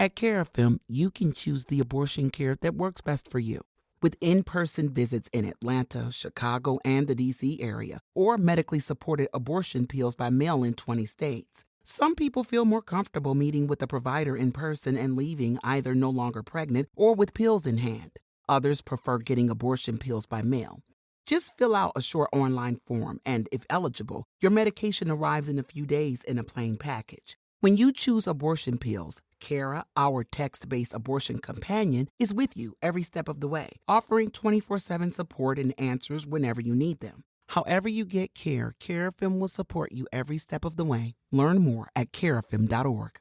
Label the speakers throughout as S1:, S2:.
S1: At Carafem, you can choose the abortion care that works best for you. With in-person visits in Atlanta, Chicago, and the D.C. area, or medically supported abortion pills by mail in 20 states, some people feel more comfortable meeting with a provider in person and leaving either no longer pregnant or with pills in hand. Others prefer getting abortion pills by mail. Just fill out a short online form, and if eligible, your medication arrives in a few days in a plain package. When you choose abortion pills, Cara, our text-based abortion companion, is with you every step of the way, offering 24/7 support and answers whenever you need them. However you get care, Carafem will support you every step of the way. Learn more at carafem.org.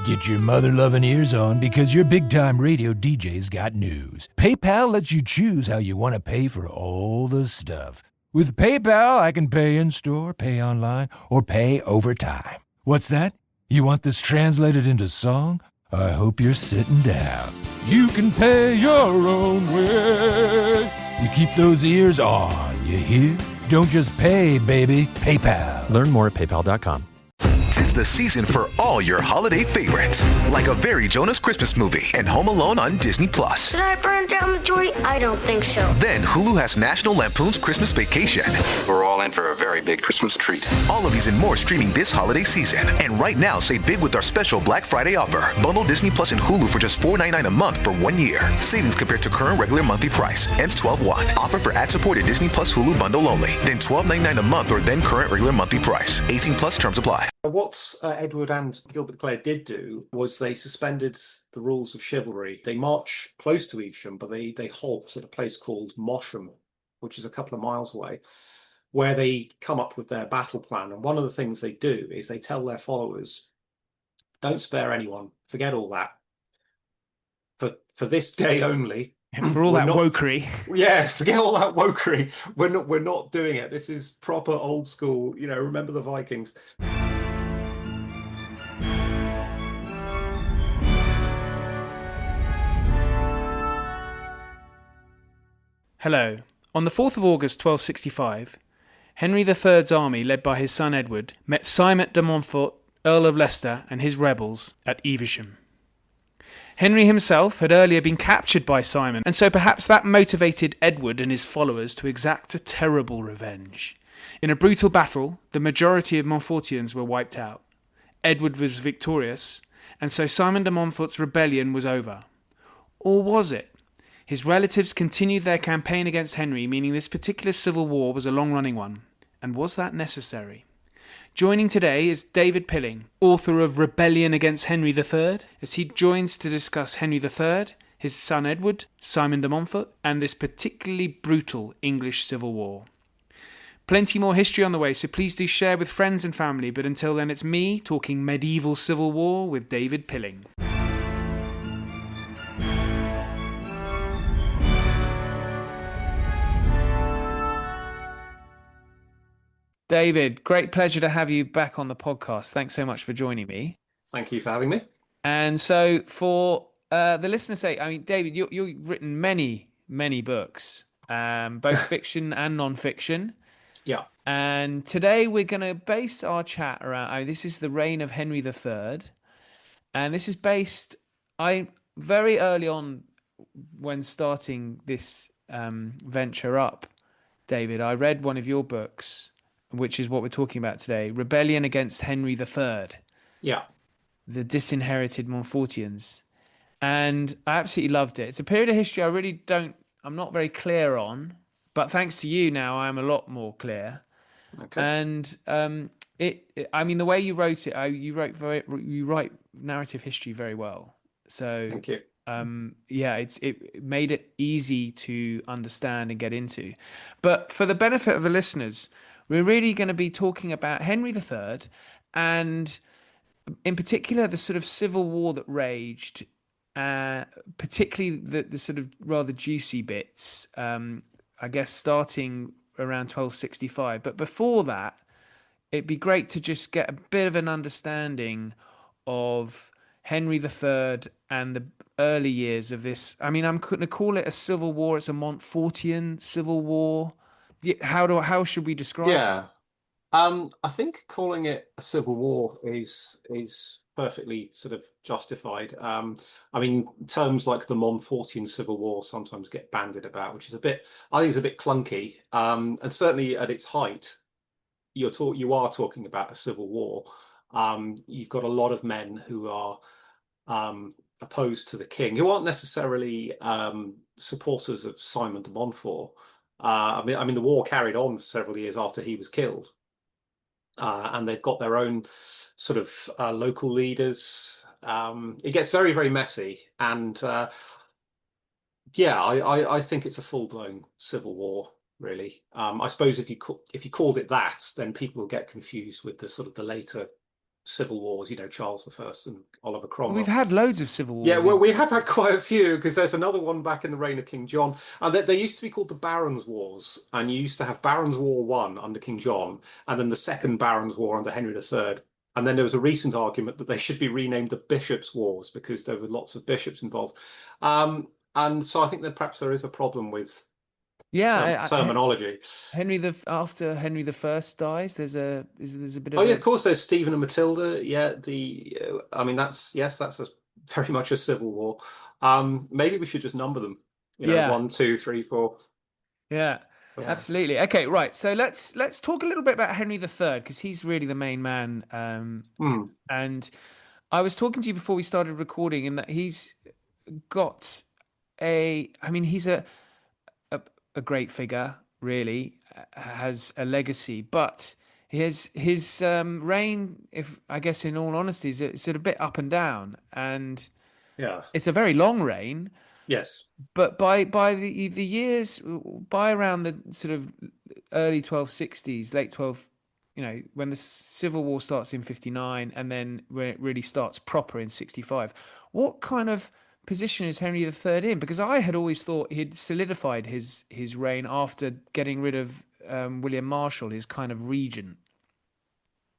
S2: Get your mother-loving ears on because your big-time radio DJ's got news. PayPal lets you choose how you want to pay for all the stuff. With PayPal, I can pay in-store, pay online, or pay over time. What's that? You want this translated into song? I hope you're sitting down. You can pay your own way. You keep those ears on, you hear? Don't just pay, baby. PayPal.
S3: Learn more at paypal.com.
S4: 'Tis the season for all your holiday favorites, like A Very Jonas Christmas Movie and Home Alone on Disney+.
S5: Should I burn down the joint? I don't think so.
S4: Then Hulu has National Lampoon's Christmas Vacation.
S6: We're all in for a very big Christmas treat.
S4: All of these and more streaming this holiday season. And right now, save big with our special Black Friday offer. Bundle Disney Plus and Hulu for just $4.99 a month for 1 year. Savings compared to current regular monthly price. Ends 12/1. Offer for ad-supported Disney Plus Hulu bundle only. Then $12.99 a month or then current regular monthly price. 18 plus terms apply.
S7: What Edward and Gilbert Clare did do was they suspended the rules of chivalry. They march close to Evesham, but they halt at a place called Mosham, which is a couple of miles away, where they come up with their battle plan. And one of the things they do is they tell their followers, don't spare anyone, forget all that. For this day only.
S8: For all that wokery.
S7: Yeah, forget all that wokery. We're not doing it. This is proper old school, remember the Vikings.
S8: Hello. On the 4th of August 1265, Henry III's army, led by his son Edward, met Simon de Montfort, Earl of Leicester, and his rebels at Evesham. Henry himself had earlier been captured by Simon, and so perhaps that motivated Edward and his followers to exact a terrible revenge. In a brutal battle, the majority of Montfortians were wiped out. Edward was victorious, and so Simon de Montfort's rebellion was over. Or was it? His relatives continued their campaign against Henry, meaning this particular civil war was a long-running one. And was that necessary? Joining today is David Pilling, author of Rebellion Against Henry III, as he joins to discuss Henry III, his son Edward, Simon de Montfort, and this particularly brutal English civil war. Plenty more history on the way, so please do share with friends and family. But until then, it's me talking medieval civil war with David Pilling. David, great pleasure to have you back on the podcast. Thanks so much for joining me.
S7: Thank you for having me.
S8: And so for the listeners' sake, David, you've written many, many books, both fiction and non-fiction.
S7: Yeah.
S8: And today we're going to base our chat around, this is the reign of Henry III. And this is based, very early on when starting this venture up, David, I read one of your books, which is what we're talking about today, Rebellion Against Henry III.
S7: Yeah.
S8: The Disinherited Montfortians. And I absolutely loved it. It's a period of history I'm not very clear on, but thanks to you now, I'm a lot more clear.
S7: Okay.
S8: And the way you wrote it, you write narrative history very well. So
S7: thank you.
S8: It made it easy to understand and get into. But for the benefit of the listeners, we're really going to be talking about Henry III and in particular the sort of civil war that raged, particularly the sort of rather juicy bits, I guess starting around 1265. But before that, it'd be great to just get a bit of an understanding of Henry III and the early years of this. I'm going to call it a civil war. It's a Montfortian civil war. How should we describe this?
S7: I think calling it a civil war is perfectly sort of justified. I mean, terms like the Montfortian Civil War sometimes get bandied about, which is I think it's a bit clunky. And certainly at its height, you are talking about a civil war. You've got a lot of men who are opposed to the king, who aren't necessarily supporters of Simon de Montfort. I mean, the war carried on for several years after he was killed, and they've got their own sort of local leaders. It gets very, very messy, and yeah, I think it's a full-blown civil war, really. I suppose if you called it that, then people will get confused with the sort of the later civil wars, Charles I and Oliver
S8: We've
S7: Cromwell.
S8: had loads of civil
S7: Yeah,
S8: wars
S7: well,
S8: in.
S7: we have had quite a few because there's another one back in the reign of King John, and they used to be called the Barons' Wars, and you used to have Barons' War One under King John, and then the second Barons' War under Henry III, and then there was a recent argument that they should be renamed the Bishops' Wars because there were lots of bishops involved, and so I think that perhaps there is a problem with
S8: Yeah,
S7: terminology.
S8: After Henry the First dies, there's a bit
S7: Oh
S8: of
S7: yeah,
S8: a
S7: of course. There's Stephen and Matilda. Yeah, I mean, that's very much a civil war. Maybe we should just number them.
S8: yeah.
S7: 1, 2, 3, 4.
S8: Yeah,
S7: Yeah.
S8: absolutely. Okay, right. So let's talk a little bit about Henry III because he's really the main man.
S7: Hmm.
S8: And I was talking to you before we started recording, and that he's got I mean, he's a, a great figure. Really has a legacy, but his reign, if I guess, in all honesty, is a bit up and down, and
S7: Yeah.
S8: it's a very long reign.
S7: Yes.
S8: But by the years, by around the sort of early 1260s, late 12, when the Civil War starts in 59 and then when it really starts proper in 65, what kind of position is Henry III in? Because I had always thought he'd solidified his reign after getting rid of William Marshall, his kind of regent.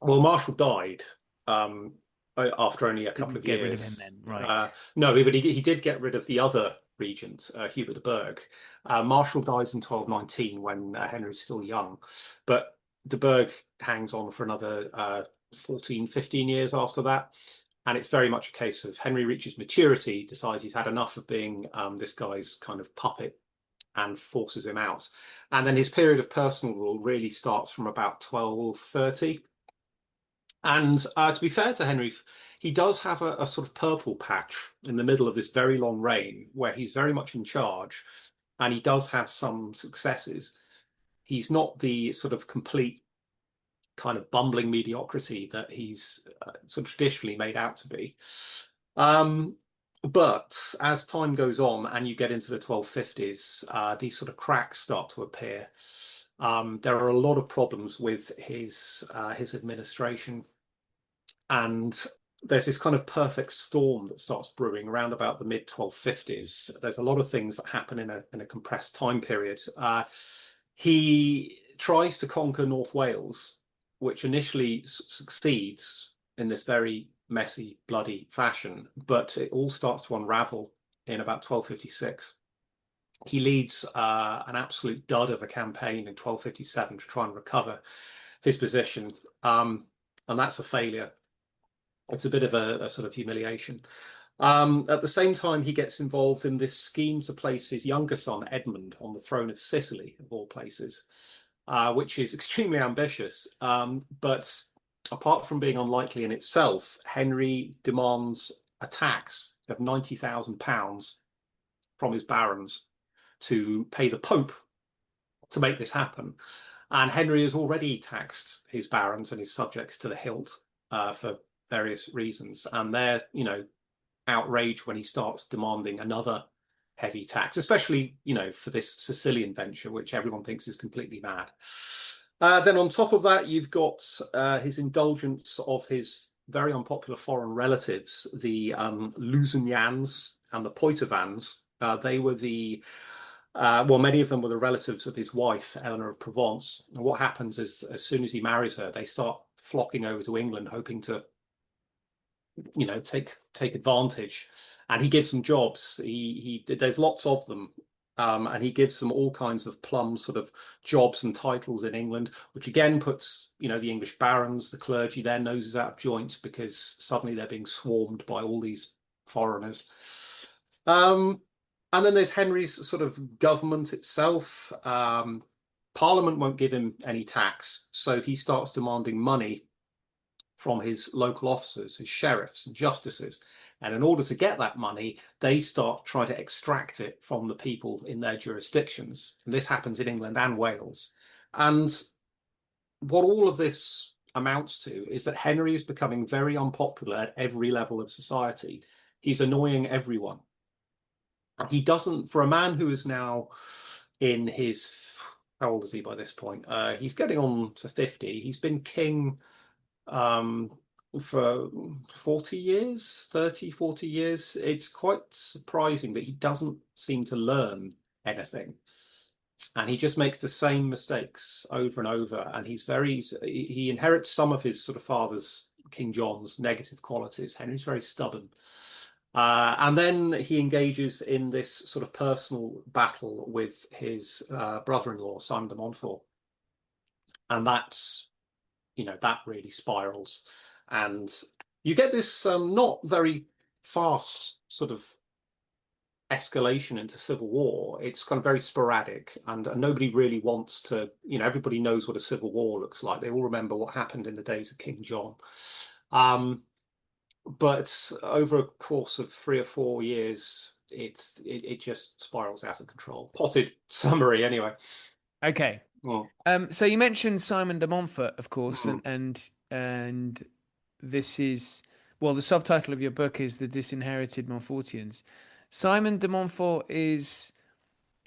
S7: Well, Marshall died after only a couple
S8: Didn't
S7: of
S8: get rid of him
S7: years.
S8: then, right?
S7: No, but he did get rid of the other regent, Hubert de Burgh. Marshall dies in 1219 when Henry's still young, but de Burgh hangs on for another 14, 15 years after that. And it's very much a case of Henry reaches maturity, decides he's had enough of being this guy's kind of puppet, and forces him out. And then his period of personal rule really starts from about 1230. And to be fair to Henry, he does have a sort of purple patch in the middle of this very long reign where he's very much in charge, and he does have some successes. He's not the sort of complete kind of bumbling mediocrity that he's sort of traditionally made out to be. But as time goes on and you get into the 1250s, these sort of cracks start to appear. There are a lot of problems with his administration, and there's this kind of perfect storm that starts brewing around about the mid 1250s. There's a lot of things that happen in a compressed time period. He tries to conquer North Wales, which initially succeeds in this very messy, bloody fashion, but it all starts to unravel in about 1256. He leads an absolute dud of a campaign in 1257 to try and recover his position, and that's a failure. It's a bit of a sort of humiliation. At the same time, he gets involved in this scheme to place his younger son, Edmund, on the throne of Sicily, of all places, which is extremely ambitious. But apart from being unlikely in itself, Henry demands a tax of £90,000 from his barons to pay the Pope to make this happen. And Henry has already taxed his barons and his subjects to the hilt for various reasons. And they're, outraged when he starts demanding another heavy tax, especially, for this Sicilian venture, which everyone thinks is completely mad. Then on top of that, you've got his indulgence of his very unpopular foreign relatives, the Lusignans and the Poitevins. They were many of them were the relatives of his wife, Eleanor of Provence. And what happens is, as soon as he marries her, they start flocking over to England, hoping to, take advantage. And he gives them jobs. There's lots of them. And he gives them all kinds of plum sort of jobs and titles in England, which again puts, the English barons, the clergy, their noses out of joint because suddenly they're being swarmed by all these foreigners. And then there's Henry's sort of government itself. Parliament won't give him any tax, so he starts demanding money from his local officers, his sheriffs and justices. And in order to get that money, they start trying to extract it from the people in their jurisdictions. And this happens in England and Wales. And what all of this amounts to is that Henry is becoming very unpopular at every level of society. He's annoying everyone. He doesn't, for a man who is now in his, how old is he by this point? He's getting on to 50. He's been king for 40 years, 30, 40 years. It's quite surprising that he doesn't seem to learn anything. And he just makes the same mistakes over and over. And he inherits some of his sort of father's, King John's, negative qualities. Henry's very stubborn. And then he engages in this sort of personal battle with his brother-in-law, Simon de Montfort. And that's, that really spirals. And you get this not very fast sort of escalation into civil war. It's kind of very sporadic, and nobody really wants to, everybody knows what a civil war looks like. They all remember what happened in the days of King John. But over a course of 3 or 4 years, it just spirals out of control. Potted summary, anyway.
S8: Okay.
S7: Oh.
S8: So you mentioned Simon de Montfort, of course, and this is, well, the subtitle of your book is The Disinherited Montfortians. Simon de Montfort is,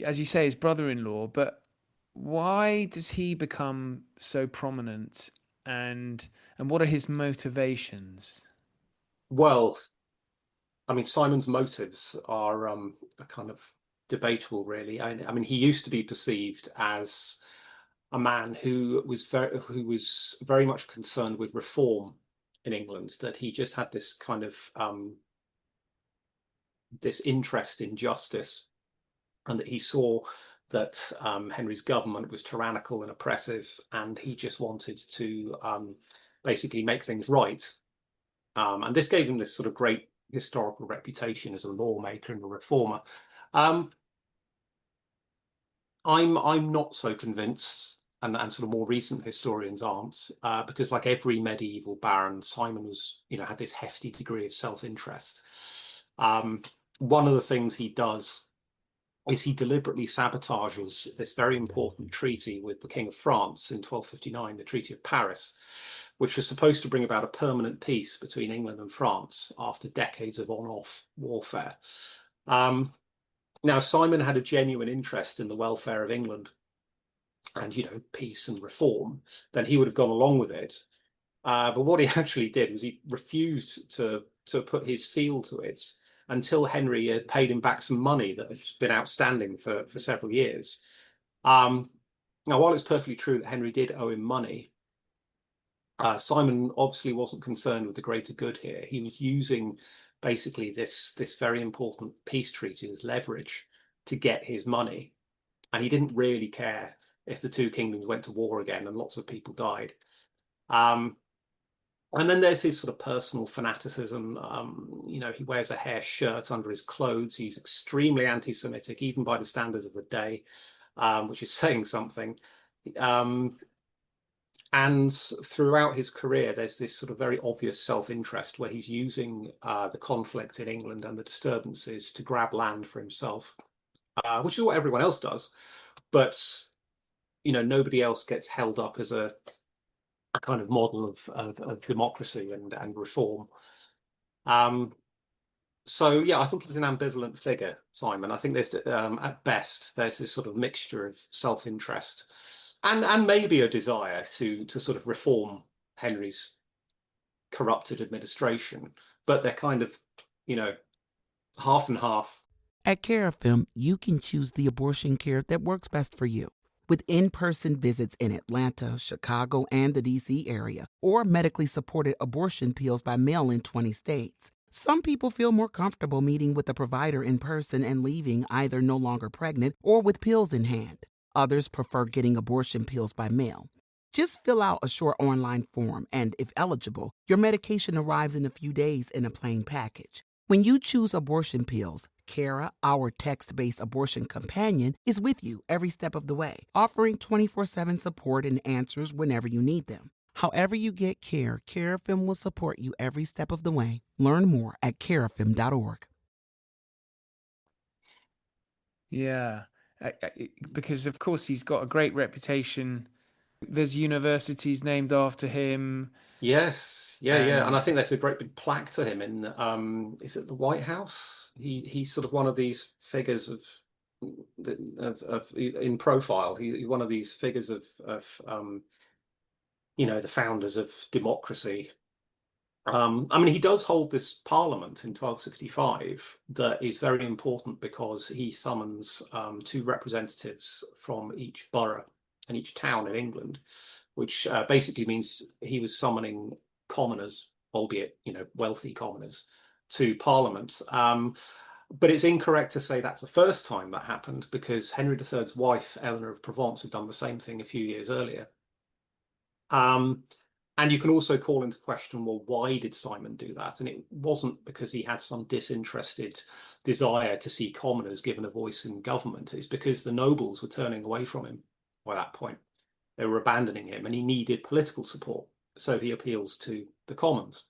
S8: as you say, his brother-in-law, but why does he become so prominent, and what are his motivations?
S7: Well, I mean, Simon's motives are kind of debatable, really. I mean, he used to be perceived as a man who was very much concerned with reform in England, that he just had this kind of this interest in justice, and that he saw that Henry's government was tyrannical and oppressive, and he just wanted to basically make things right. And this gave him this sort of great historical reputation as a lawmaker and a reformer. I'm not so convinced, and sort of more recent historians aren't, because like every medieval baron, Simon was, had this hefty degree of self-interest. One of the things he does is he deliberately sabotages this very important treaty with the King of France in 1259, the Treaty of Paris, which was supposed to bring about a permanent peace between England and France after decades of on-off warfare. Now, Simon had a genuine interest in the welfare of England and, peace and reform. Then he would have gone along with it. But what he actually did was he refused to put his seal to it until Henry had paid him back some money that had been outstanding for several years. Now, while it's perfectly true that Henry did owe him money, Simon obviously wasn't concerned with the greater good here. He was using basically this very important peace treaty as leverage to get his money. And he didn't really care if the two kingdoms went to war again and lots of people died. And then there's his sort of personal fanaticism. He wears a hair shirt under his clothes. He's extremely anti-Semitic, even by the standards of the day, which is saying something. And throughout his career, there's this sort of very obvious self-interest where he's using the conflict in England and the disturbances to grab land for himself, which is what everyone else does. But, nobody else gets held up as a kind of model of democracy and reform. So, yeah, I think he's an ambivalent figure, Simon. I think there's, at best, there's this sort of mixture of self-interest and maybe a desire to sort of reform Henry's corrupted administration, but they're kind of, half and half.
S1: At Carafem, you can choose the abortion care that works best for you. With in-person visits in Atlanta, Chicago, and the D.C. area, or medically supported abortion pills by mail in 20 states, Some people feel more comfortable meeting with a provider in person and leaving either no longer pregnant or with pills in hand. Others prefer getting abortion pills by mail. Just fill out a short online form, and if eligible, your medication arrives in a few days in a plain package. When you choose abortion pills, Cara, our text-based abortion companion, is with you every step of the way, offering 24/7 support and answers whenever you need them. However you get care, Carafem will support you every step of the way. Learn more at carafem.org.
S8: Yeah, because of course he's got a great reputation. There's universities named after him.
S7: Yes, yeah, and I
S8: And
S7: think there's a great big plaque to him in is it the White House? He's sort of one of these figures of in profile. He's one of these figures of the founders of democracy. I mean, he does hold this parliament in 1265 that is very important because he summons two representatives from each borough and each town in England, which basically means he was summoning commoners, albeit wealthy commoners, to Parliament. But it's incorrect to say that's the first time that happened because Henry III's wife, Eleanor of Provence, had done the same thing a few years earlier. And you can also call into question, well, why did Simon do that? And it wasn't because he had some disinterested desire to see commoners given a voice in government. It's because the nobles were turning away from him by that point. They were abandoning him and he needed political support. So he appeals to the commons.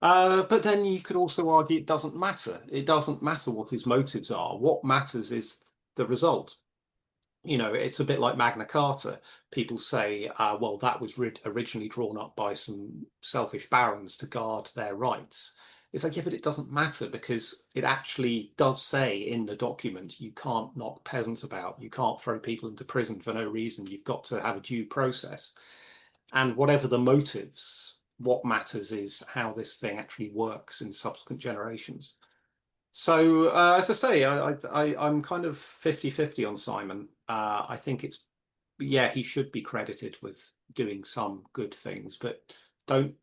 S7: But then you could also argue it doesn't matter. It doesn't matter what his motives are. What matters is the result. It's a bit like Magna Carta. People say, well, that was originally drawn up by some selfish barons to guard their rights. It's like, yeah, but it doesn't matter because it actually does say in the document, you can't knock peasants about, you can't throw people into prison for no reason, you've got to have a due process. And whatever the motives, what matters is how this thing actually works in subsequent generations. So, as I say, I'm kind of 50-50 on Simon. I think he should be credited with doing some good things, but don't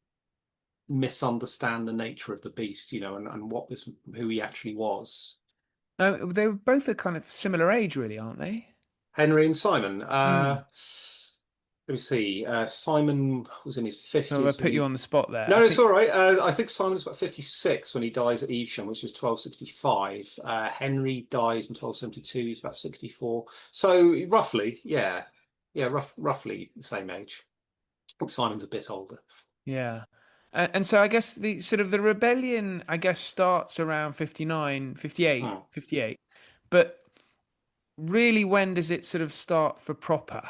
S7: misunderstand the nature of the beast, and who he actually was.
S8: they were both a kind of similar age, really, aren't they?
S7: Henry and Simon.
S8: Hmm.
S7: Let me see. Simon was in his
S8: So I
S7: 50s when
S8: put you
S7: he.
S8: on the spot there.
S7: No, it's all right. I think Simon's about 56 when he dies at Evesham, which is 1265. Henry dies in 1272. He's about 64. So roughly, yeah, roughly the same age. I think Simon's a bit older.
S8: Yeah. And so I guess the sort of the rebellion, I guess, starts around 59, 58,
S7: Hmm.
S8: 58. But really, when does it sort of start for proper?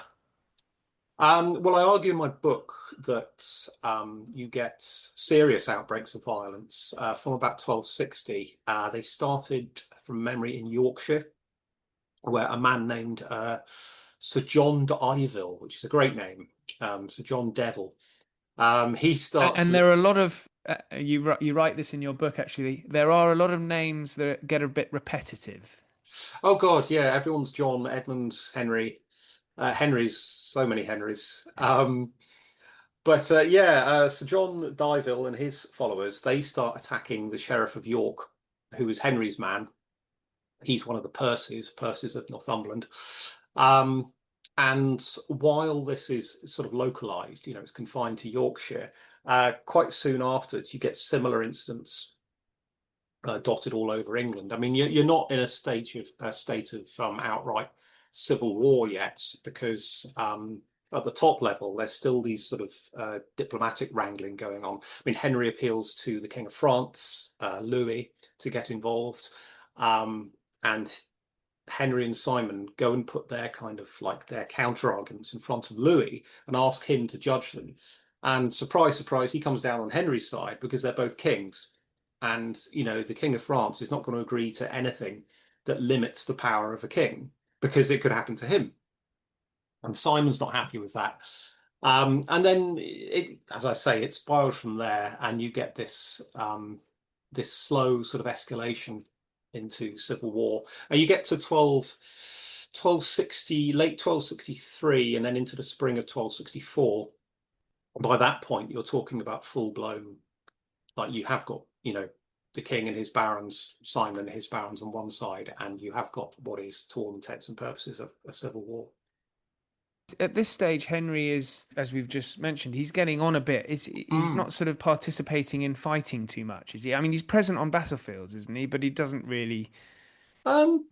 S7: Well, I argue in my book that you get serious outbreaks of violence from about 1260. They started from memory in Yorkshire, where a man named Sir John de Iville, which is a great name, Sir John Devil, he starts.
S8: And there are a lot of you write this in your book. Actually, there are a lot of names that get a bit repetitive.
S7: Oh God, yeah, everyone's John, Edmund, Henry. Henry's so many Henrys. But Sir John Dyville and his followers, they start attacking the Sheriff of York, who is Henry's man. He's one of the Percys of Northumberland. And while this is sort of localized, it's confined to Yorkshire, quite soon afterwards, you get similar incidents dotted all over England. I mean, you're not in a state of outright civil war yet, because at the top level, there's still these sort of diplomatic wrangling going on. I mean, Henry appeals to the King of France, Louis, to get involved, and Henry and Simon go and put their kind of like their counter arguments in front of Louis and ask him to judge them. And surprise, surprise, he comes down on Henry's side because they're both kings. And, the King of France is not going to agree to anything that limits the power of a king because it could happen to him. And Simon's not happy with that. And then, as I say, it spirals from there, and you get this slow sort of escalation into civil war. And you get to 1260, late 1263, and then into the spring of 1264. By that point, you're talking about full-blown Like you have got, the king and his barons, Simon and his barons on one side, and you have got what is, to all intents and purposes, a civil war.
S8: At this stage, Henry is, as we've just mentioned, he's getting on a bit. He's not sort of participating in fighting too much, is he? I mean, he's present on battlefields, isn't he? But he doesn't really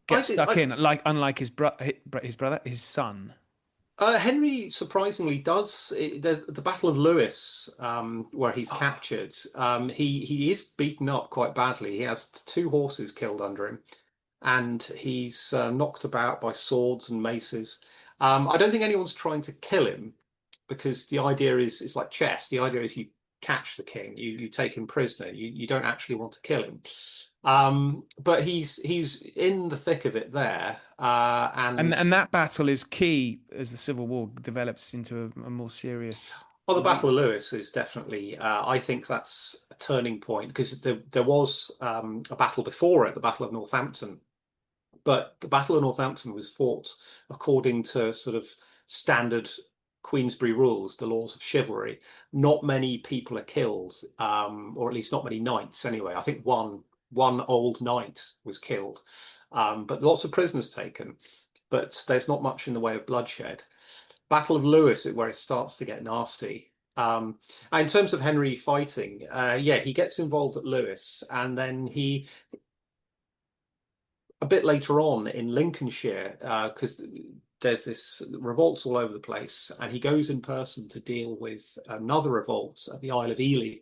S8: get stuck in, unlike his brother, his son.
S7: Henry surprisingly does the Battle of Lewes, where he's captured. He is beaten up quite badly. He has 2 horses killed under him, and he's knocked about by swords and maces. I don't think anyone's trying to kill him, because the idea is it's like chess. The idea is you catch the king, you take him prisoner. You don't actually want to kill him. But he's in the thick of it there, and
S8: that battle is key as the Civil War develops into a more serious.
S7: Well, the Battle of Lewes is definitely, I think that's a turning point, because there was a battle before it, the Battle of Northampton. But the Battle of Northampton was fought according to sort of standard Queensberry rules, the laws of chivalry. Not many people are killed, or at least not many knights anyway. I think one old knight was killed, but lots of prisoners taken. But there's not much in the way of bloodshed. Battle of Lewes is where it starts to get nasty. In terms of Henry fighting, he gets involved at Lewes, and then a bit later on in Lincolnshire, because there's this revolts all over the place, and he goes in person to deal with another revolt at the Isle of Ely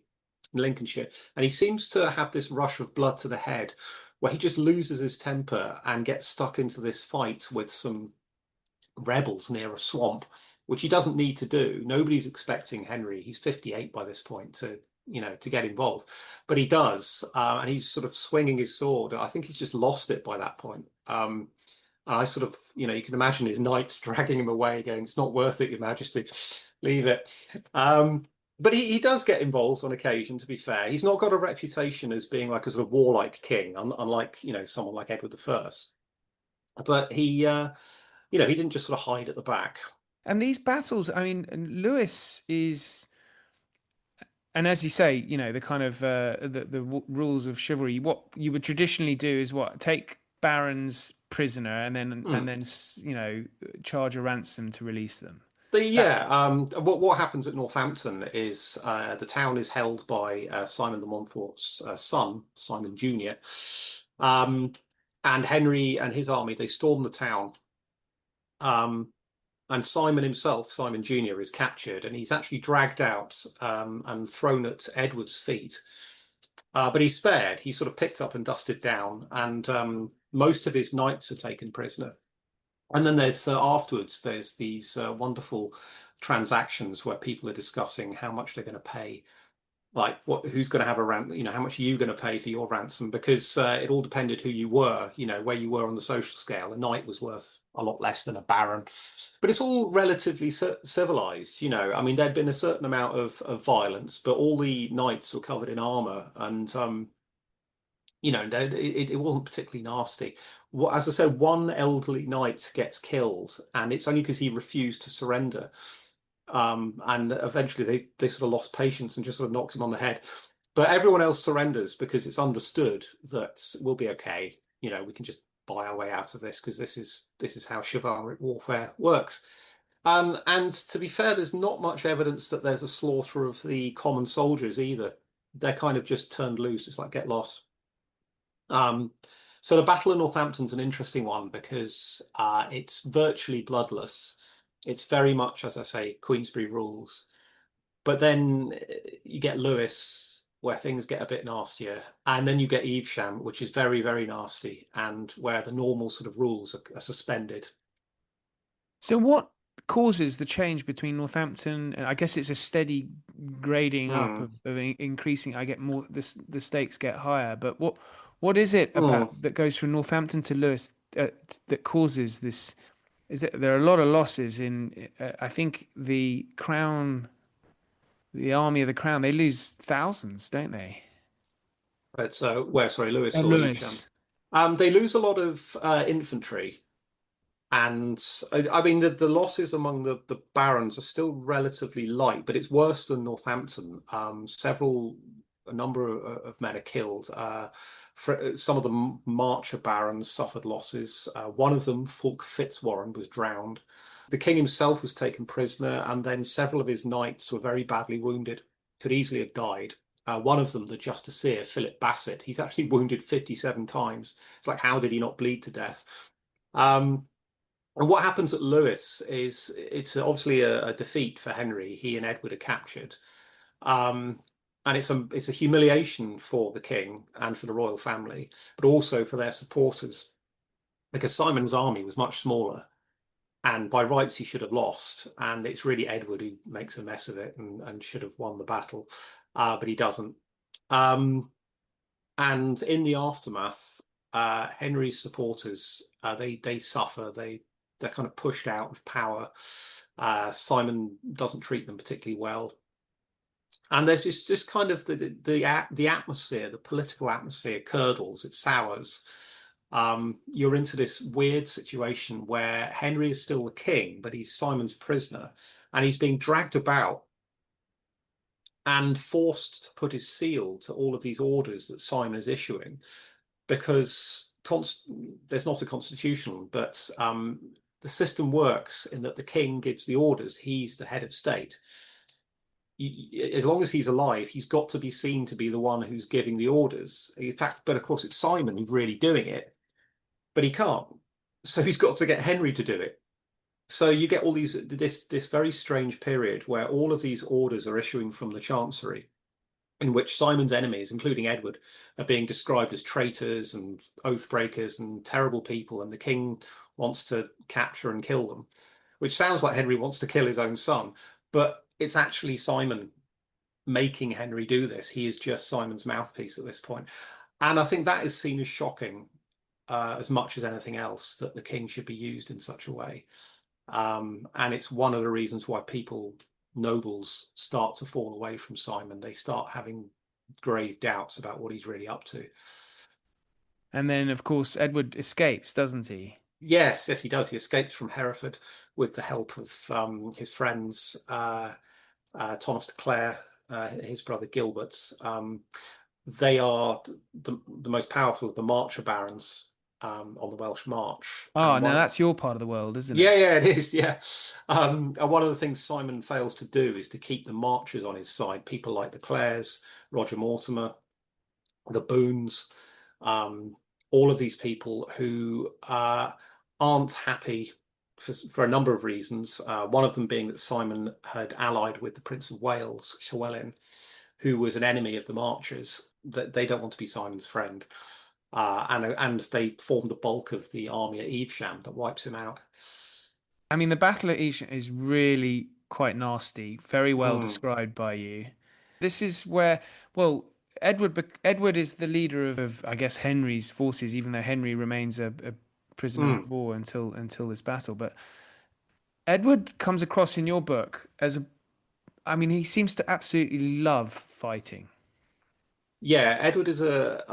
S7: in Lincolnshire, and he seems to have this rush of blood to the head where he just loses his temper and gets stuck into this fight with some rebels near a swamp, which he doesn't need to do. Nobody's expecting Henry, he's 58 by this point, to get involved, but he does, and he's sort of swinging his sword. I think he's just lost it by that point. And I sort of, you can imagine his knights dragging him away, going, "It's not worth it, Your Majesty, leave it." But he does get involved on occasion, to be fair. He's not got a reputation as being like a sort of warlike king, unlike, someone like Edward I. But he didn't just sort of hide at the back.
S8: And these battles, I mean, Lewis is, and as you say, the kind of the rules of chivalry. What you would traditionally do is take barons prisoner and then charge a ransom to release them.
S7: What happens at Northampton is the town is held by Simon de Montfort's son, Simon Jr. And Henry and his army, they storm the town. And Simon himself, Simon Jr., is captured, and he's actually dragged out and thrown at Edward's feet. But he's spared. He's sort of picked up and dusted down, and most of his knights are taken prisoner. And then there's afterwards, there's these wonderful transactions where people are discussing how much they're going to pay. Like who's going to have a ransom, how much are you going to pay for your ransom? Because it all depended who you were, where you were on the social scale. A knight was worth a lot less than a baron, but it's all relatively civilized. I mean, there'd been a certain amount of violence, but all the knights were covered in armor, and it wasn't particularly nasty. As I said, one elderly knight gets killed, and it's only because he refused to surrender. And eventually they sort of lost patience and just sort of knocked him on the head. But everyone else surrenders because it's understood that we'll be okay. We can just buy our way out of this, because this is how chivalric warfare works. And to be fair, there's not much evidence that there's a slaughter of the common soldiers either. They're kind of just turned loose. It's like get lost. So the Battle of Northampton's an interesting one because it's virtually bloodless. It's very much, as I say, Queensberry rules. But then you get Lewes, where things get a bit nastier. And then you get Evesham, which is very, very nasty, and where the normal sort of rules are suspended.
S8: So what causes the change between Northampton? I guess it's a steady grading up of increasing. I get more, the stakes get higher. But what is it about that goes from Northampton to Lewes that causes this? There are a lot of losses in, I think the Crown, the Army of the Crown, they lose thousands, don't they?
S7: It's Lewes or
S8: Lewes.
S7: Evesham. They lose a lot of infantry, and I mean the losses among the barons are still relatively light, but it's worse than Northampton. Several a number of men are killed. Some of the Marcher barons suffered losses. One of them, Fulk Fitzwarren, was drowned. The king himself was taken prisoner, and then several of his knights were very badly wounded, could easily have died. One of them, the justiciar, Philip Bassett, he's actually wounded 57 times. It's like, how did he not bleed to death? And what happens at Lewes is it's obviously a defeat for Henry. He and Edward are captured. And it's a humiliation for the king and for the royal family, but also for their supporters, because Simon's army was much smaller, and by rights he should have lost. And it's really Edward who makes a mess of it and should have won the battle, but he doesn't. And in the aftermath, Henry's supporters they suffer. They're kind of pushed out of power. Simon doesn't treat them particularly well. And there's just kind of the atmosphere, the political atmosphere curdles, it sours. You're into this weird situation where Henry is still the king, but he's Simon's prisoner, and he's being dragged about and forced to put his seal to all of these orders that Simon is issuing, because there's not a constitution, but the system works in that the king gives the orders. He's the head of state. As long as he's alive, he's got to be seen to be the one who's giving the orders. In fact, but of course, it's Simon who's really doing it, but he can't. So he's got to get Henry to do it. So you get all this very strange period where all of these orders are issuing from the Chancery, in which Simon's enemies, including Edward, are being described as traitors and oath breakers and terrible people, and the king wants to capture and kill them, which sounds like Henry wants to kill his own son, but it's actually Simon making Henry do this. He is just Simon's mouthpiece at this point. And I think that is seen as shocking as much as anything else, that the king should be used in such a way. And it's one of the reasons why nobles start to fall away from Simon. They start having grave doubts about what he's really up to.
S8: And then, of course, Edward escapes, doesn't he?
S7: Yes, he does. He escapes from Hereford with the help of his friends, Thomas de Clare, his brother Gilbert. They are the most powerful of the Marcher barons on the Welsh March.
S8: Oh, now that's your part of the world, isn't it?
S7: Yeah, it is. Yeah. And one of the things Simon fails to do is to keep the Marchers on his side. People like the Clares, Roger Mortimer, the Boons, all of these people who aren't happy for a number of reasons. One of them being that Simon had allied with the Prince of Wales, Llywelyn, who was an enemy of the Marchers. That they don't want to be Simon's friend. And they formed the bulk of the army at Evesham that wipes him out.
S8: I mean, the Battle of Evesham is really quite nasty, very well described by you. This is where, well, Edward is the leader of I guess, Henry's forces, even though Henry remains a prisoner of war until this battle. But Edward comes across in your book as he seems to absolutely love fighting. Yeah,
S7: Edward is a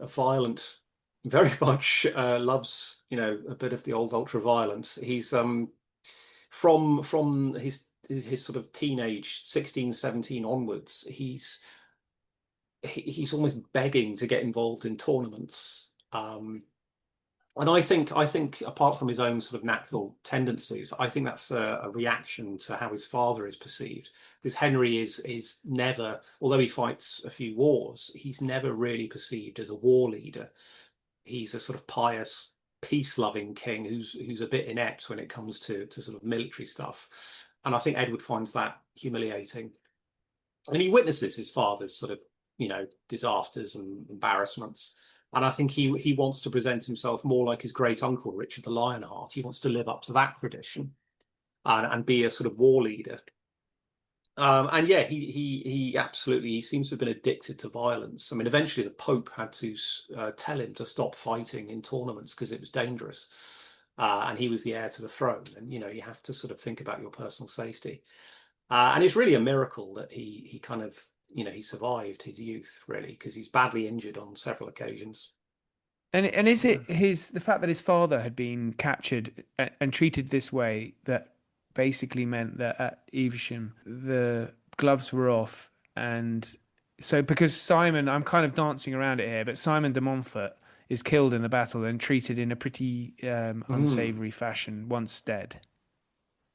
S7: violent, very much loves, a bit of the old ultra violence. He's from his sort of teenage 16, 17 onwards, he's almost begging to get involved in tournaments. And I think apart from his own sort of natural tendencies, I think that's a reaction to how his father is perceived. Because Henry is never, although he fights a few wars, he's never really perceived as a war leader. He's a sort of pious, peace-loving king who's a bit inept when it comes to sort of military stuff. And I think Edward finds that humiliating. And he witnesses his father's sort of, disasters and embarrassments. And I think he wants to present himself more like his great uncle, Richard the Lionheart. He wants to live up to that tradition and be a sort of war leader. And yeah, he absolutely, he seems to have been addicted to violence. I mean, eventually the Pope had to tell him to stop fighting in tournaments because it was dangerous. And he was the heir to the throne. And, you have to sort of think about your personal safety. And it's really a miracle that he kind of, he survived his youth, really, because he's badly injured on several occasions.
S8: And is it the fact that his father had been captured and treated this way that basically meant that at Evesham the gloves were off and So because Simon, I'm kind of dancing around it here, but Simon de Montfort is killed in the battle and treated in a pretty unsavory fashion once dead.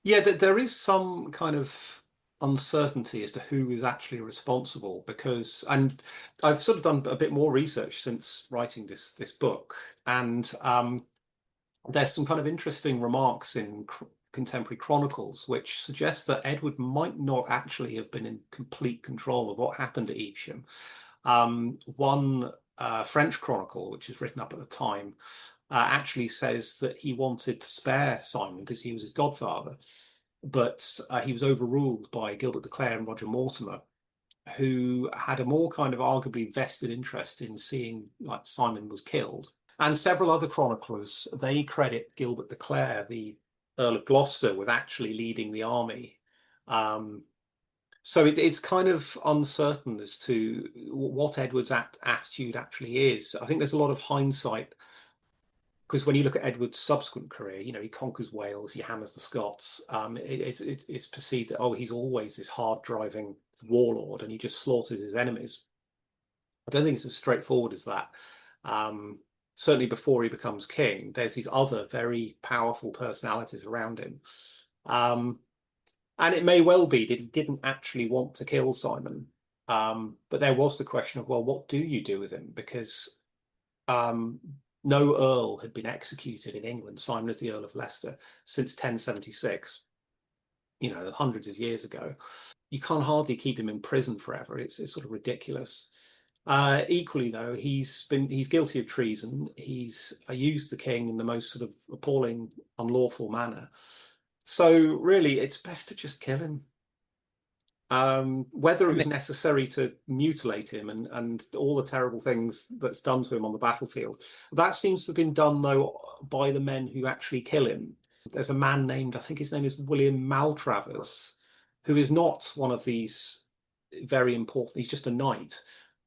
S7: Yeah, there is some kind of uncertainty as to who is actually responsible because, and I've sort of done a bit more research since writing this book, and there's some kind of interesting remarks in contemporary chronicles which suggest that Edward might not actually have been in complete control of what happened at Evesham. One French chronicle, which was written up at the time, actually says that he wanted to spare Simon because he was his godfather, but he was overruled by Gilbert de Clare and Roger Mortimer, who had a more kind of arguably vested interest in seeing like Simon was killed. And several other chroniclers, they credit Gilbert de Clare, the Earl of Gloucester, with actually leading the army. So it's kind of uncertain as to what Edward's attitude actually is. I think there's a lot of hindsight because when you look at Edward's subsequent career, you know, he conquers Wales, he hammers the Scots. It's perceived that, oh, he's always this hard-driving warlord and he just slaughters his enemies. I don't think it's as straightforward as that. Certainly before he becomes king, there's these other very powerful personalities around him. And it may well be that he didn't actually want to kill Simon. But there was the question of, well, what do you do with him? Because no earl had been executed in England, Simon as the Earl of Leicester, since 1076, you know, hundreds of years ago. You can't hardly keep him in prison forever. It's sort of ridiculous. Equally, though, he's guilty of treason. He's used the king in the most sort of appalling, unlawful manner. So really, it's best to just kill him. Whether it was necessary to mutilate him and all the terrible things that's done to him on the battlefield, that seems to have been done, though, by the men who actually kill him. There's a man named, I think his name is William Maltravers, who is not one of these very important, he's just a knight,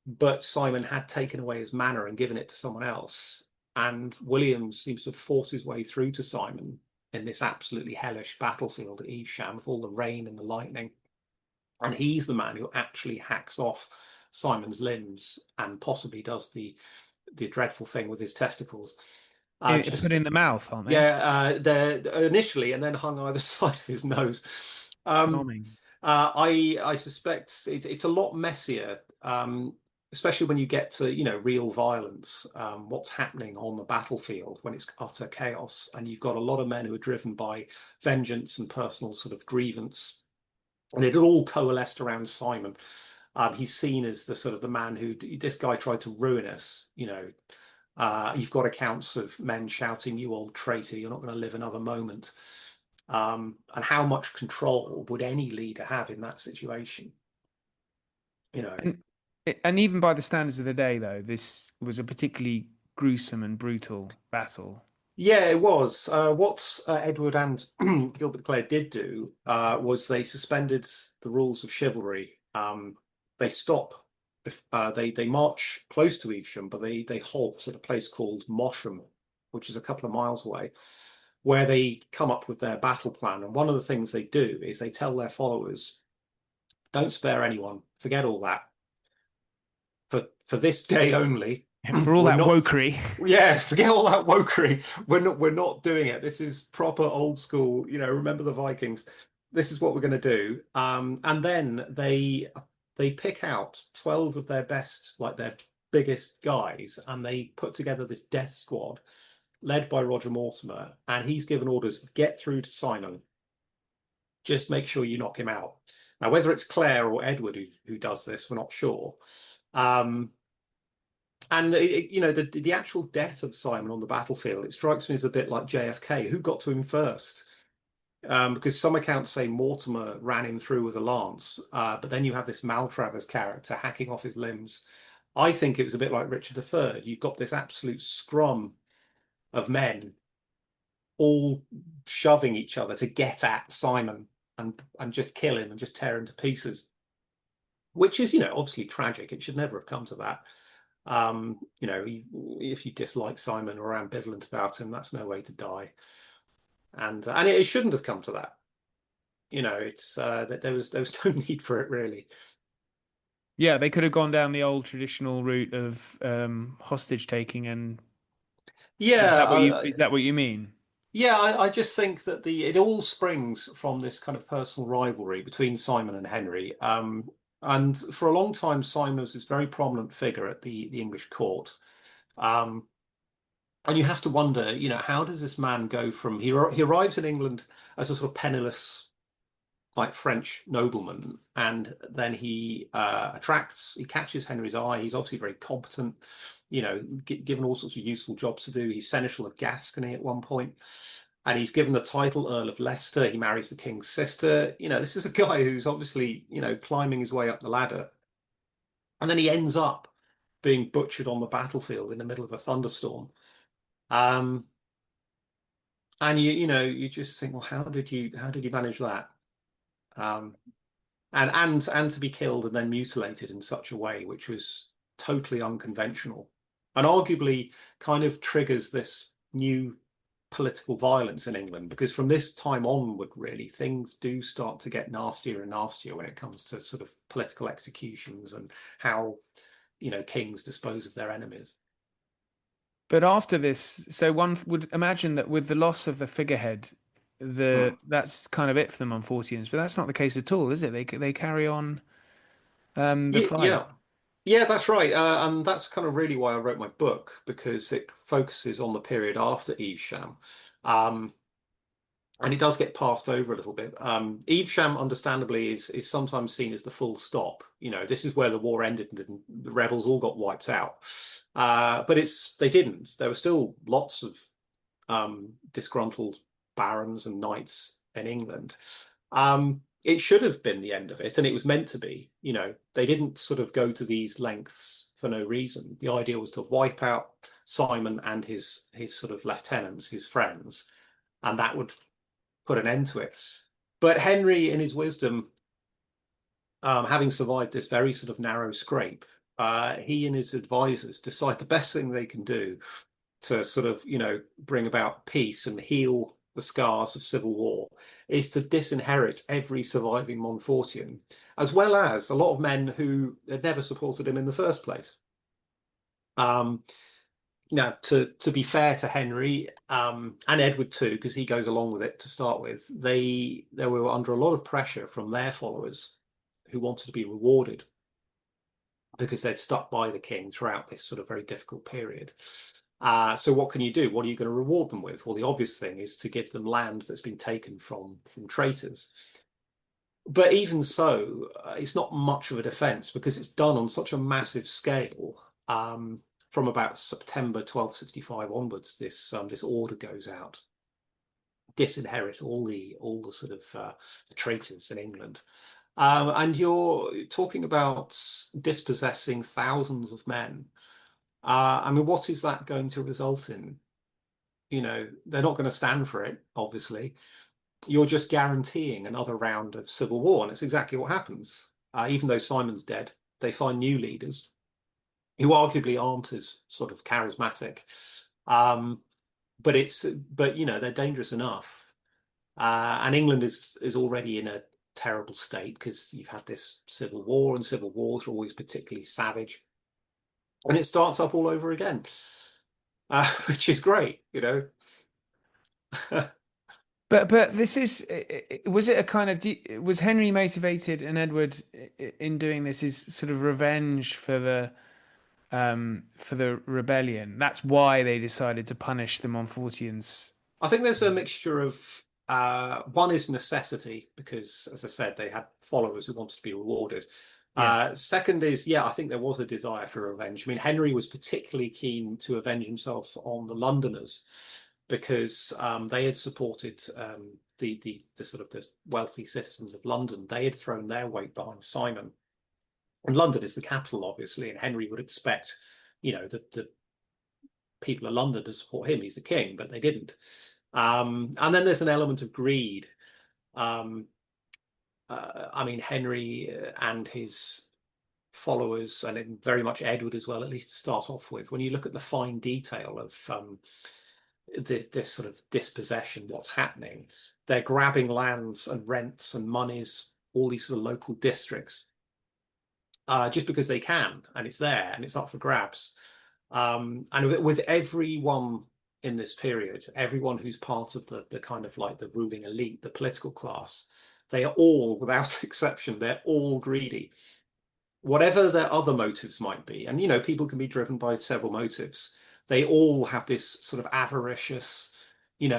S7: but Simon had taken away his manor and given it to someone else. And William seems to have fought his way through to Simon in this absolutely hellish battlefield at Evesham with all the rain and the lightning. And he's the man who actually hacks off Simon's limbs and possibly does the dreadful thing with his testicles.
S8: Just put in the mouth, aren't they?
S7: Yeah, they're initially, and then hung either side of his nose. I suspect it's a lot messier, especially when you get to, you know, real violence, what's happening on the battlefield when it's utter chaos, and you've got a lot of men who are driven by vengeance and personal sort of grievance. And it all coalesced around Simon. He's seen as the sort of the man who, this guy tried to ruin us. You know, you've got accounts of men shouting, "You old traitor, you're not going to live another moment." And how much control would any leader have in that situation? You know,
S8: and even by the standards of the day, though, this was a particularly gruesome and brutal battle.
S7: Yeah, it was. What Edward and Gilbert Clare did do was they suspended the rules of chivalry. They stop. They march close to Evesham, but they halt at a place called Mosham, which is a couple of miles away, where they come up with their battle plan. And one of the things they do is they tell their followers, "Don't spare anyone. Forget all that. For this day only."
S8: For all that wokery.
S7: Yeah, forget all that wokery. We're not doing it. This is proper old school, you know, remember the Vikings. This is what we're going to do. And then they pick out 12 of their best, like their biggest guys, and they put together this death squad led by Roger Mortimer, and he's given orders, get through to Simon. Just make sure you knock him out. Now, whether it's Claire or Edward who does this, we're not sure. And you know, the actual death of Simon on the battlefield, it strikes me as a bit like JFK. Who got to him first? Because some accounts say Mortimer ran him through with a lance, but then you have this Maltravers character hacking off his limbs. I think it was a bit like Richard III. You've got this absolute scrum of men all shoving each other to get at Simon and just kill him and just tear him to pieces, which is, you know, obviously tragic. It should never have come to that. You know, if you dislike Simon or are ambivalent about him, that's no way to die. And it shouldn't have come to that. You know, it's that there was no need for it, really.
S8: Yeah, they could have gone down the old traditional route of hostage taking, and
S7: Yeah,
S8: is that what you mean?
S7: yeah. I just think that it all springs from this kind of personal rivalry between Simon and Henry. And for a long time, Simon was this very prominent figure at the English court. Um, and you have to wonder, how does this man go from he arrives in England as a sort of penniless, like, French nobleman, and then he catches Henry's eye. He's obviously very competent, given all sorts of useful jobs to do. He's seneschal of Gascony at one point, and he's given the title Earl of Leicester. He marries the king's sister. This is a guy who's obviously, climbing his way up the ladder, and then he ends up being butchered on the battlefield in the middle of a thunderstorm. Um, and you just think, well, how did you manage that? Um, and to be killed and then mutilated in such a way, which was totally unconventional, and arguably kind of triggers this new political violence in England, because from this time onward, really, things do start to get nastier and nastier when it comes to sort of political executions and how, kings dispose of their enemies.
S8: But after this, so one would imagine that with the loss of the figurehead,
S7: Mm.
S8: that's kind of it for the Montfortians. But that's not the case at all, is it? They carry on the
S7: Yeah,
S8: fight.
S7: yeah. Yeah, that's right. And that's kind of really why I wrote my book, because it focuses on the period after Evesham. Um, and it does get passed over a little bit. Evesham, understandably, is sometimes seen as the full stop. This is where the war ended and the rebels all got wiped out. But they didn't. There were still lots of disgruntled barons and knights in England. It should have been the end of it, and it was meant to be. They didn't sort of go to these lengths for no reason. The idea was to wipe out Simon and his sort of lieutenants, his friends, and that would put an end to it. But Henry, in his wisdom, having survived this very sort of narrow scrape, he and his advisors decide the best thing they can do to sort of, bring about peace and heal the scars of civil war is to disinherit every surviving Montfortian, as well as a lot of men who had never supported him in the first place. Now, to be fair to Henry, and Edward too, because he goes along with it to start with, they were under a lot of pressure from their followers who wanted to be rewarded because they'd stuck by the king throughout this sort of very difficult period. So what can you do? What are you going to reward them with? Well, the obvious thing is to give them land that's been taken from traitors. But even so, it's not much of a defense, because it's done on such a massive scale. From about September 1265 onwards, this order goes out: disinherit all the sort of the traitors in England. And you're talking about dispossessing thousands of men. I mean, what is that going to result in? They're not going to stand for it, obviously. You're just guaranteeing another round of civil war, and it's exactly what happens. Even though Simon's dead, they find new leaders who arguably aren't as sort of charismatic. But they're dangerous enough. And England is already in a terrible state because you've had this civil war, and civil wars are always particularly savage. And it starts up all over again, which is great.
S8: But this is, was it a kind of, was Henry motivated and Edward in doing this is sort of revenge for the rebellion? That's why they decided to punish the Montfortians.
S7: I think there's a mixture of one is necessity, because, as I said, they had followers who wanted to be rewarded.
S8: Yeah.
S7: Second is, I think there was a desire for revenge. I mean, Henry was particularly keen to avenge himself on the Londoners, because they had supported the sort of the wealthy citizens of London. They had thrown their weight behind Simon, and London is the capital, obviously, and Henry would expect, the people of London to support him. He's the king, but they didn't. And then there's an element of greed. I mean, Henry and his followers, and very much Edward as well, at least to start off with, when you look at the fine detail of this sort of dispossession, what's happening, they're grabbing lands and rents and monies, all these sort of local districts, just because they can, and it's there and it's up for grabs. And with everyone in this period, everyone who's part of the kind of like the ruling elite, the political class, they are all, without exception, they're all greedy. Whatever their other motives might be, and people can be driven by several motives, they all have this sort of avaricious,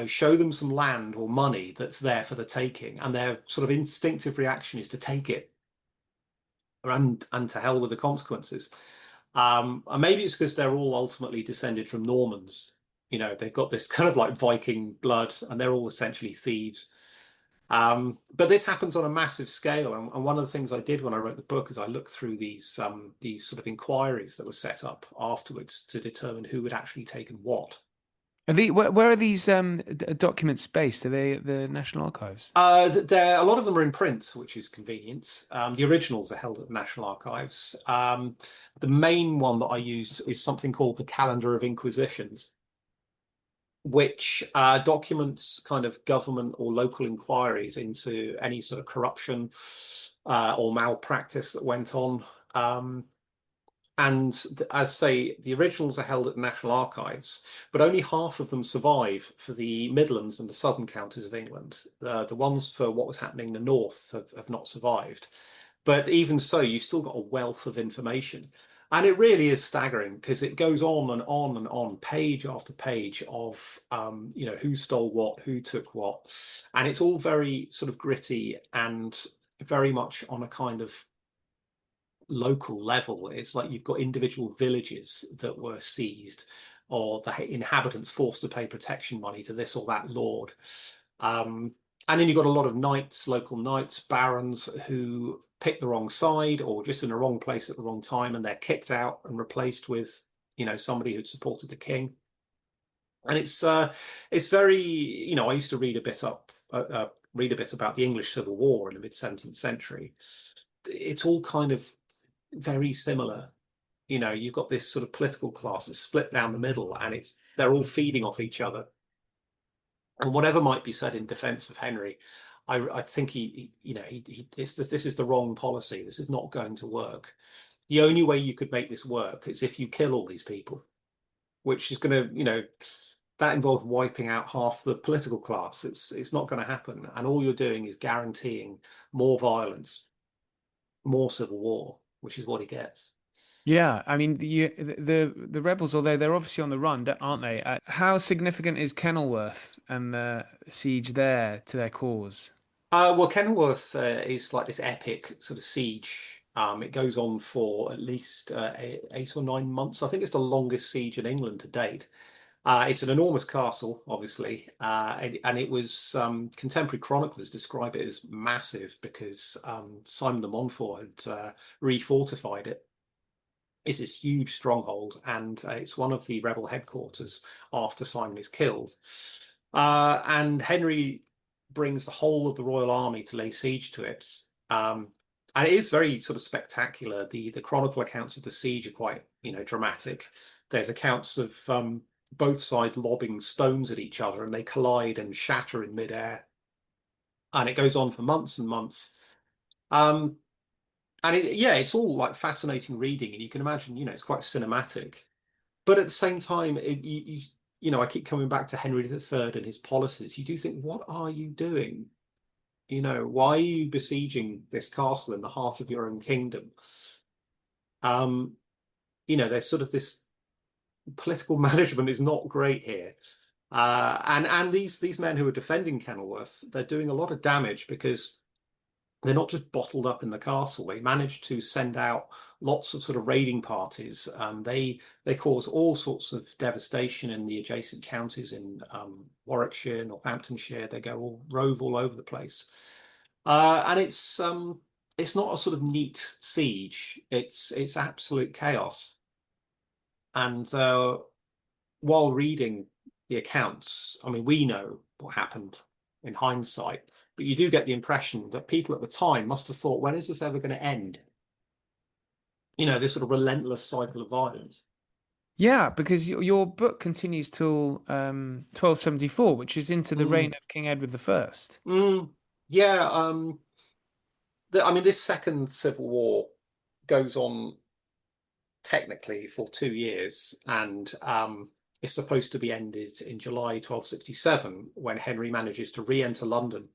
S7: show them some land or money that's there for the taking, and their sort of instinctive reaction is to take it and to hell with the consequences. And maybe it's because they're all ultimately descended from Normans. They've got this kind of like Viking blood, and they're all essentially thieves. But this happens on a massive scale, and one of the things I did when I wrote the book is I looked through these sort of inquiries that were set up afterwards to determine who had actually taken what.
S8: Where are these documents based? Are they the National Archives?
S7: A lot of them are in print, which is convenient. The originals are held at the National Archives. The main one that I used is something called the Calendar of Inquisitions, which documents kind of government or local inquiries into any sort of corruption or malpractice that went on. And as say, the originals are held at the National Archives, but only half of them survive for the Midlands and the southern counties of England. The ones for what was happening in the north have not survived. But even so, you still got a wealth of information. And it really is staggering because it goes on and on and on, page after page of, who stole what, who took what. And it's all very sort of gritty and very much on a kind of local level. It's like you've got individual villages that were seized, or the inhabitants forced to pay protection money to this or that lord. And then you've got a lot of knights, local knights, barons who pick the wrong side or just in the wrong place at the wrong time, and they're kicked out and replaced with, somebody who'd supported the king. And it's very, I used to read a bit about the English Civil War in the mid-17th century. It's all kind of very similar. You've got this sort of political class that's split down the middle, and they're all feeding off each other. And whatever might be said in defense of Henry, I think this is the wrong policy. This is not going to work. The only way you could make this work is if you kill all these people, which is going to, that involves wiping out half the political class. It's not going to happen. And all you're doing is guaranteeing more violence, more civil war, which is what he gets.
S8: Yeah, I mean the rebels, although they're obviously on the run, aren't they? How significant is Kenilworth and the siege there to their cause?
S7: Well, Kenilworth is like this epic sort of siege. It goes on for at least 8 or 9 months. I think it's the longest siege in England to date. It's an enormous castle, obviously, and it was contemporary chroniclers describe it as massive because Simon de Montfort had refortified it. It's this huge stronghold, and it's one of the rebel headquarters after Simon is killed. And Henry brings the whole of the royal army to lay siege to it. And it is very sort of spectacular. The chronicle accounts of the siege are quite, dramatic. There's accounts of both sides lobbing stones at each other, and they collide and shatter in midair. And it goes on for months and months. And it's all like fascinating reading, and you can imagine, it's quite cinematic. But at the same time, I keep coming back to Henry III and his policies. You do think, what are you doing? Why are you besieging this castle in the heart of your own kingdom? There's sort of this political management is not great here. And these men who are defending Kenilworth, they're doing a lot of damage because they're not just bottled up in the castle. They manage to send out lots of sort of raiding parties, and they cause all sorts of devastation in the adjacent counties in Warwickshire, Northamptonshire. They rove all over the place, and it's not a sort of neat siege. It's absolute chaos. And while reading the accounts, I mean, we know what happened in hindsight, but you do get the impression that people at the time must have thought, when is this ever going to end? This sort of relentless cycle of violence.
S8: Yeah, because your book continues till 1274, which is into the reign of King Edward I.
S7: Yeah. This second civil war goes on technically for 2 years, and is supposed to be ended in July 1267 when Henry manages to re-enter London.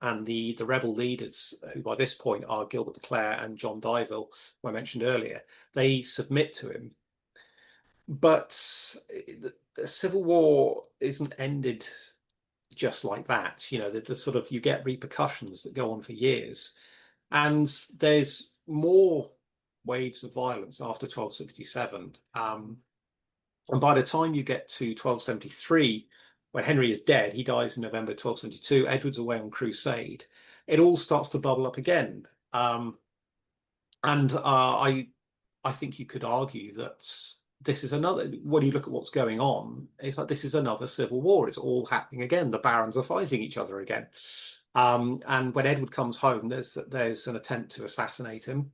S7: And the rebel leaders, who by this point are Gilbert de Clare and John Dyville, who I mentioned earlier, they submit to him. But the Civil War isn't ended just like that. You know, the sort of, you get repercussions that go on for years, and there's more waves of violence after 1267. And by the time you get to 1273, when Henry is dead, he dies in November 1272, Edward's away on crusade, it all starts to bubble up again. And I think you could argue that this is another, when you look at what's going on, it's like this is another civil war. It's all happening again. The barons are fighting each other again. And when Edward comes home, there's an attempt to assassinate him.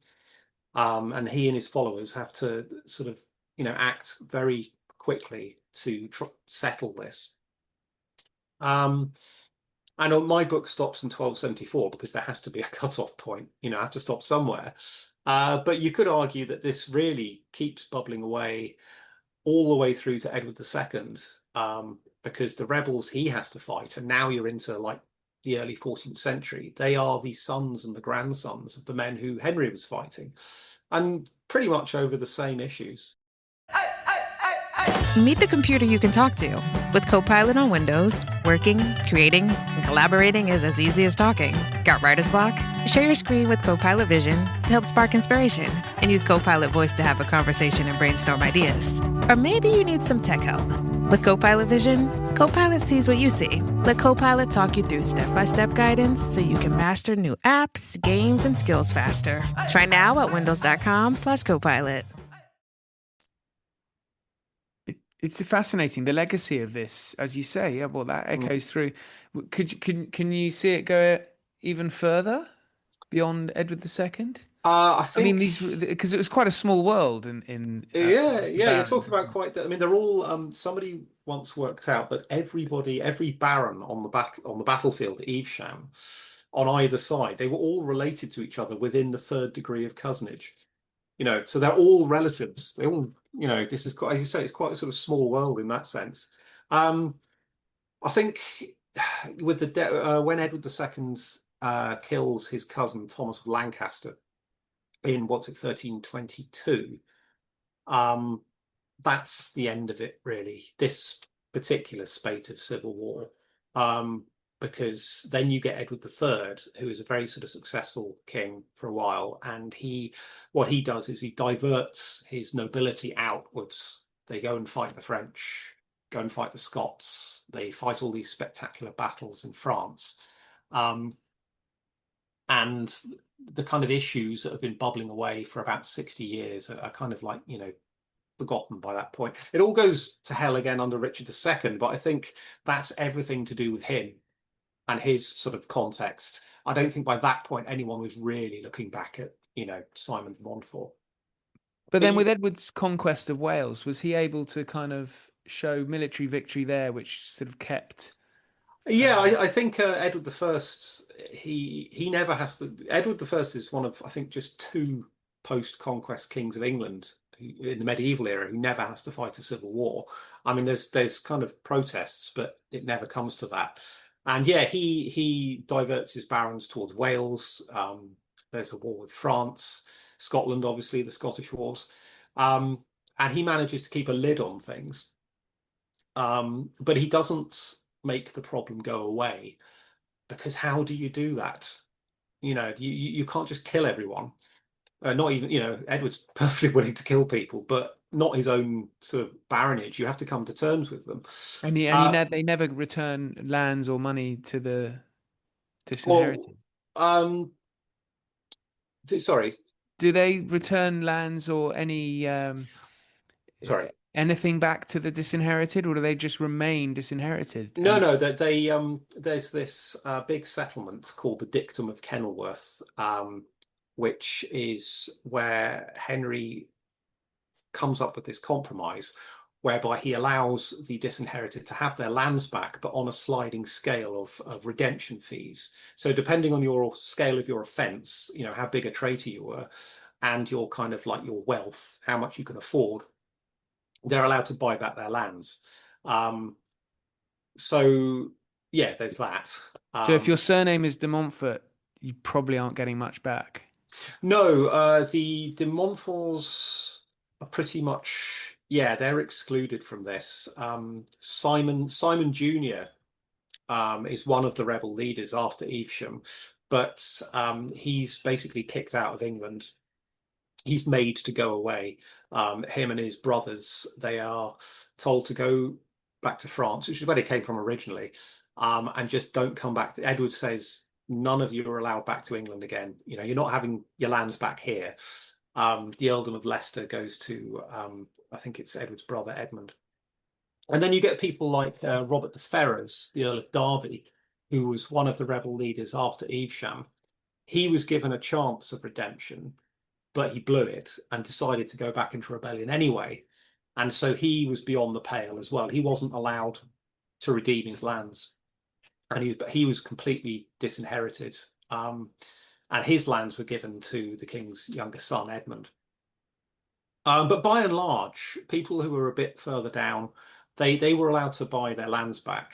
S7: And he and his followers have to sort of, act very quickly to settle this. And my book stops in 1274 because there has to be a cutoff point. I have to stop somewhere. But you could argue that this really keeps bubbling away all the way through to Edward II, because the rebels he has to fight, and now you're into like the early 14th century, they are the sons and the grandsons of the men who Henry was fighting, and pretty much over the same issues.
S3: Meet the computer you can talk to. With Copilot on Windows, working, creating, and collaborating is as easy as talking. Got writer's block? Share your screen with Copilot Vision to help spark inspiration, and use Copilot Voice to have a conversation and brainstorm ideas. Or maybe you need some tech help. With Copilot Vision, Copilot sees what you see. Let Copilot talk you through step-by-step guidance so you can master new apps, games, and skills faster. Try now at windows.com/Copilot.
S8: It's fascinating, the legacy of this, as you say. Yeah, well, that echoes through. Can you see it go even further beyond Edward II?
S7: I think.
S8: I mean, because it was quite a small world in
S7: you're talking about quite. I mean, they're all. Somebody once worked out that every baron on the battlefield at Evesham, on either side, they were all related to each other within the 3rd degree of cousinage. So they're all relatives. They all, this is quite, as you say, it's quite a sort of small world in that sense. I think with when Edward II kills his cousin Thomas of Lancaster in 1322, that's the end of it, really. This particular spate of civil war. Because then you get Edward III, who is a very sort of successful king for a while, and what he does is he diverts his nobility outwards. They go and fight the French, go and fight the Scots. They fight all these spectacular battles in France. And the kind of issues that have been bubbling away for about 60 years are kind of like, forgotten by that point. It all goes to hell again under Richard II, but I think that's everything to do with him and his sort of context. I don't think by that point anyone was really looking back at, Simon de Montfort.
S8: But then with Edward's conquest of Wales, was he able to kind of show military victory there, which sort of kept...
S7: Yeah, I think Edward I, he never has to... Edward I is one of, I think, just 2 post-conquest kings of England in the medieval era who never has to fight a civil war. I mean, there's kind of protests, but it never comes to that. And yeah, he diverts his barons towards Wales. There's a war with France, Scotland, obviously, the Scottish Wars. And he manages to keep a lid on things. But he doesn't make the problem go away, because how do you do that? You can't just kill everyone. Not even, Edward's perfectly willing to kill people, but not his own sort of baronage. You have to come to terms with them.
S8: And they never return lands or money to the disinherited.
S7: Sorry.
S8: Do they return lands or any anything back to the disinherited, or do they just remain disinherited?
S7: No. They there's this big settlement called the Dictum of Kenilworth, which is where Henry comes up with this compromise whereby he allows the disinherited to have their lands back, but on a sliding scale of redemption fees. So depending on your scale of your offence, how big a traitor you were, and your kind of like your wealth, how much you can afford, they're allowed to buy back their lands. So yeah, there's that.
S8: So if your surname is de Montfort, you probably aren't getting much back.
S7: No, the Montforts are pretty much, yeah, they're excluded from this. Simon Jr. Is one of the rebel leaders after Evesham, but he's basically kicked out of England. He's made to go away. Him and his brothers, they are told to go back to France, which is where they came from originally, and just don't come back. Edward says, none of you are allowed back to England again. You know, you're not having your lands back here. The Earldom of Leicester goes to, I think it's Edward's brother, Edmund. And then you get people like Robert the Ferrers, the Earl of Derby, who was one of the rebel leaders after Evesham. He was given a chance of redemption, but he blew it and decided to go back into rebellion anyway. And so he was beyond the pale as well. He wasn't allowed to redeem his lands. And he was completely disinherited. And his lands were given to the king's younger son, Edmund. But by and large, people who were a bit further down, they were allowed to buy their lands back.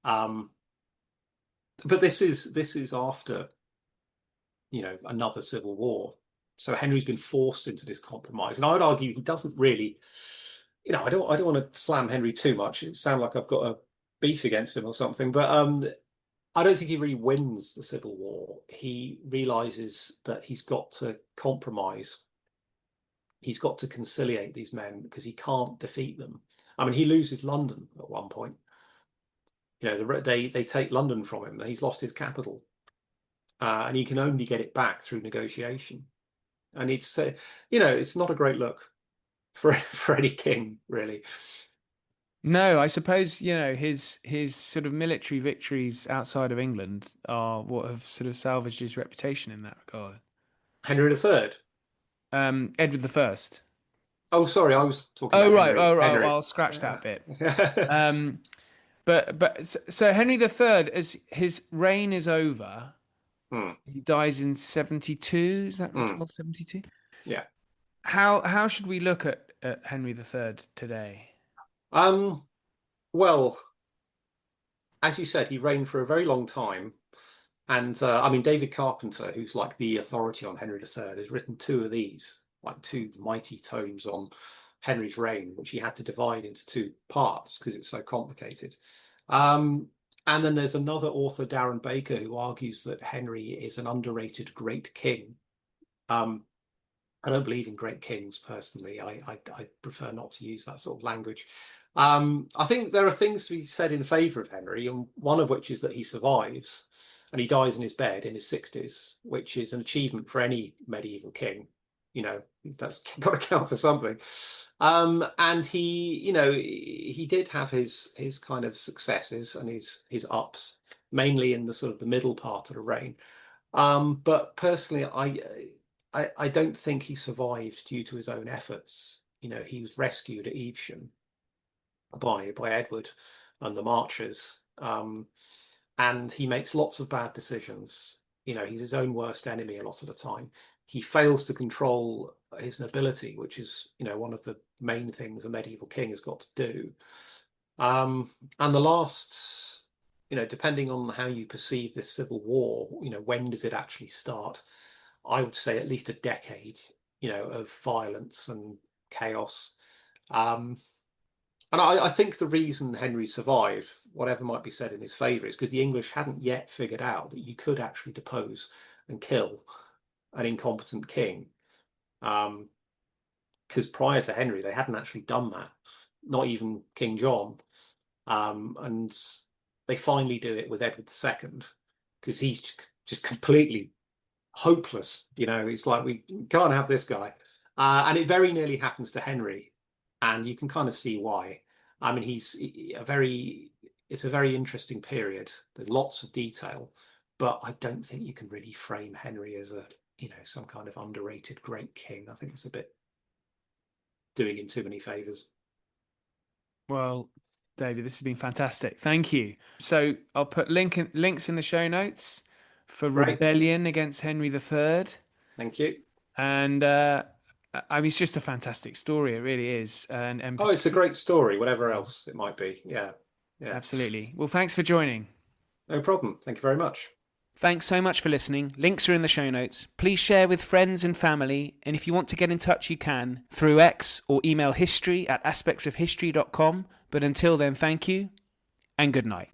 S7: But this is after, you know, another civil war. So Henry's been forced into this compromise, and I would argue he doesn't really, you know, I don't want to slam Henry too much. It sounds like I've got a beef against him or something, but I don't think he really wins the civil war. He realizes that he's got to compromise. He's got to conciliate these men because he can't defeat them. I mean, he loses London at one point. You know, they take London from him. He's lost his capital, and he can only get it back through negotiation. And it's, you know, it's not a great look for any king, really.
S8: No, I suppose, you know, his sort of military victories outside of England are what have sort of salvaged his reputation in that regard.
S7: Henry III.
S8: Edward the First.
S7: Oh, sorry, I was talking
S8: Oh,
S7: about
S8: right.
S7: Henry.
S8: Oh, right.
S7: Henry.
S8: I'll scratch that bit. But so Henry III, as his reign is over, he dies in 72. Is that 1272?
S7: Yeah.
S8: How should we look at Henry III today?
S7: Well, as you said, he reigned for a very long time. And I mean, David Carpenter, who's like the authority on Henry III, has written two of these, like two mighty tomes on Henry's reign, which he had to divide into two parts because it's so complicated. And then there's another author, Darren Baker, who argues that Henry is an underrated great king. I don't believe in great kings personally. I prefer not to use that sort of language. I think there are things to be said in favour of Henry, and one of which is that he survives and he dies in his bed in his 60s, which is an achievement for any medieval king. You know, that's got to count for something. And he, you know, he did have his kind of successes and his ups, mainly in the sort of the middle part of the reign. But personally, I don't think he survived due to his own efforts. You know, he was rescued at Evesham by Edward and the Marchers, and he makes lots of bad decisions. You know, he's his own worst enemy a lot of the time. He fails to control his nobility, which is, you know, one of the main things a medieval king has got to do. And the last, you know, depending on how you perceive this civil war, you know, when does it actually start? I would say at least a decade, you know, of violence and chaos. And I think the reason Henry survived, whatever might be said in his favour, is because the English hadn't yet figured out that you could actually depose and kill an incompetent king. Because prior to Henry, they hadn't actually done that, not even King John. And they finally do it with Edward II, because he's just completely hopeless. You know, it's like, we can't have this guy. And it very nearly happens to Henry. And you can kind of see why. I mean, it's a very interesting period. There's lots of detail, but I don't think you can really frame Henry as a, you know, some kind of underrated great king. I think it's a bit doing him too many favors.
S8: Well, David, this has been fantastic. Thank you. So I'll put links in the show notes for
S7: Great.
S8: Rebellion against Henry III.
S7: Thank you.
S8: And I mean, it's just a fantastic story. It really is. And
S7: it's a great story, whatever else it might be. Yeah.
S8: Absolutely. Well, thanks for joining.
S7: No problem. Thank you very much.
S8: Thanks so much for listening. Links are in the show notes. Please share with friends and family. And if you want to get in touch, you can through X or email history@aspectsofhistory.com. But until then, thank you and good night.